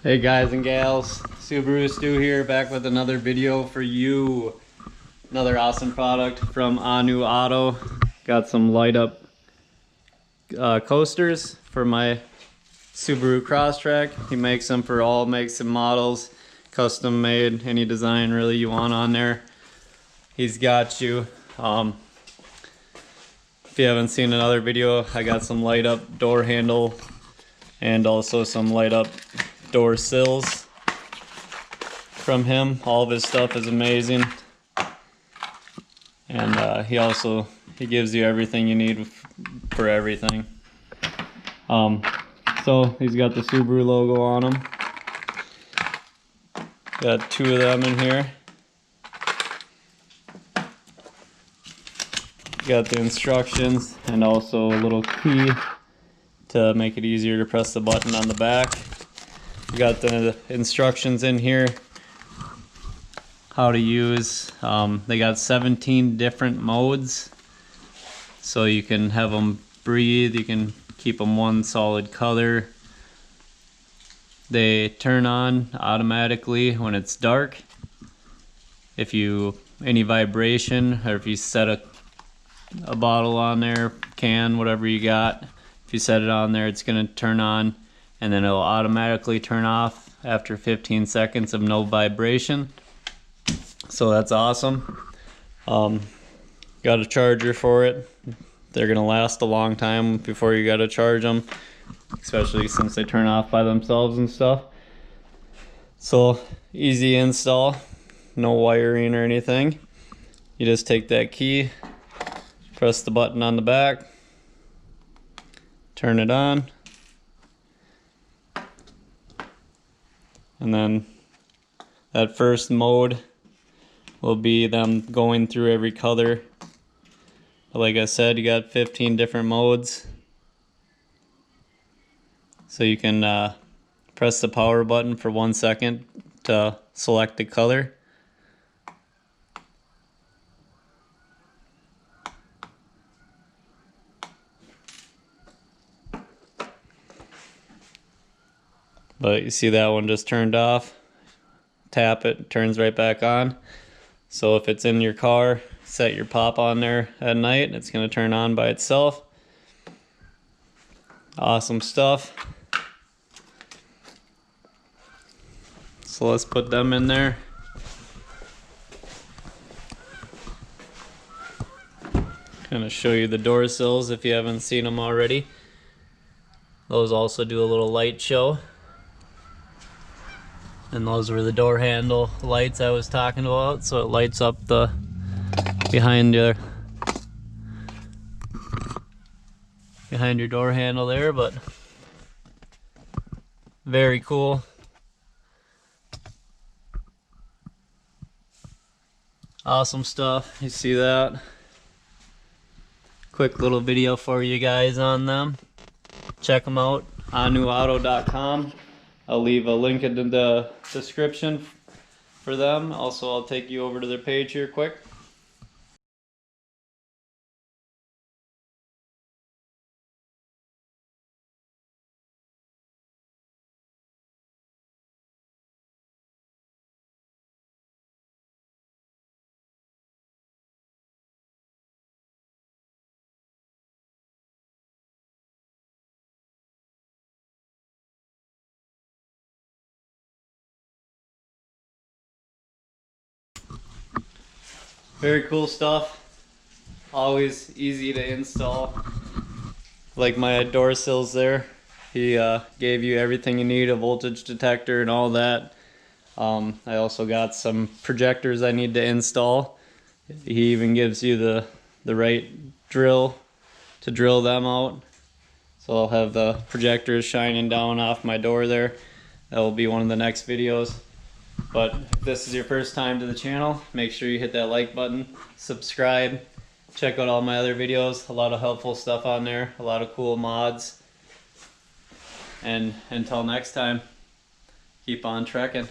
Hey guys and gals, Subaru Stu here, back with another video for you. Another awesome product from AoonuAuto. Got some light up coasters for my Subaru Crosstrek. He makes them for all makes and models, custom made, any design really you want on there. He's got you. If you haven't seen another video, I got some light up door handle and also some light up door sills from him. All of his stuff is amazing, and he gives you everything you need for everything. So he's got the Subaru logo on him. Got two of them in here. Got the instructions and also a little key to make it easier to press the button on the back. You got the instructions in here, how to use. They got 17 different modes, so you can have them breathe, you can keep them one solid color. They turn on automatically when it's dark. If you any vibration, or if you set a bottle on there, can, whatever you got, if you set it on there, it's going to turn on, and then it'll automatically turn off after 15 seconds of no vibration. So that's awesome. Got a charger for it. They're going to last a long time before you got to charge them, especially since they turn off by themselves and stuff. So easy install, no wiring or anything. You just take that key, press the button on the back, turn it on, and then that first mode will be them going through every color. Like I said, you got 15 different modes, so you can press the power button for 1 second to select the color. But you see that one just turned off. Tap it, turns right back on. So if it's in your car, set your pop on there at night, it's going to turn on by itself. Awesome stuff. So let's put them in there. Kind of show you the door sills if you haven't seen them already. Those also do a little light show. And those were the door handle lights I was talking about, so it lights up the behind your door handle there. But very cool. Awesome stuff. You see that? Quick little video for you guys on them. Check them out, AoonuAuto.com. I'll leave a link in the description for them. Also, I'll take you over to their page here quick. Very cool stuff. Always easy to install. Like my door sills there, he gave you everything you need, a voltage detector and all that. I also got some projectors I need to install. He even gives you the right drill to drill them out. So I'll have the projectors shining down off my door there. That will be one of the next videos. But if this is your first time to the channel, make sure you hit that like button, subscribe, check out all my other videos. A lot of helpful stuff on there, a lot of cool mods. And until next time, keep on trekking.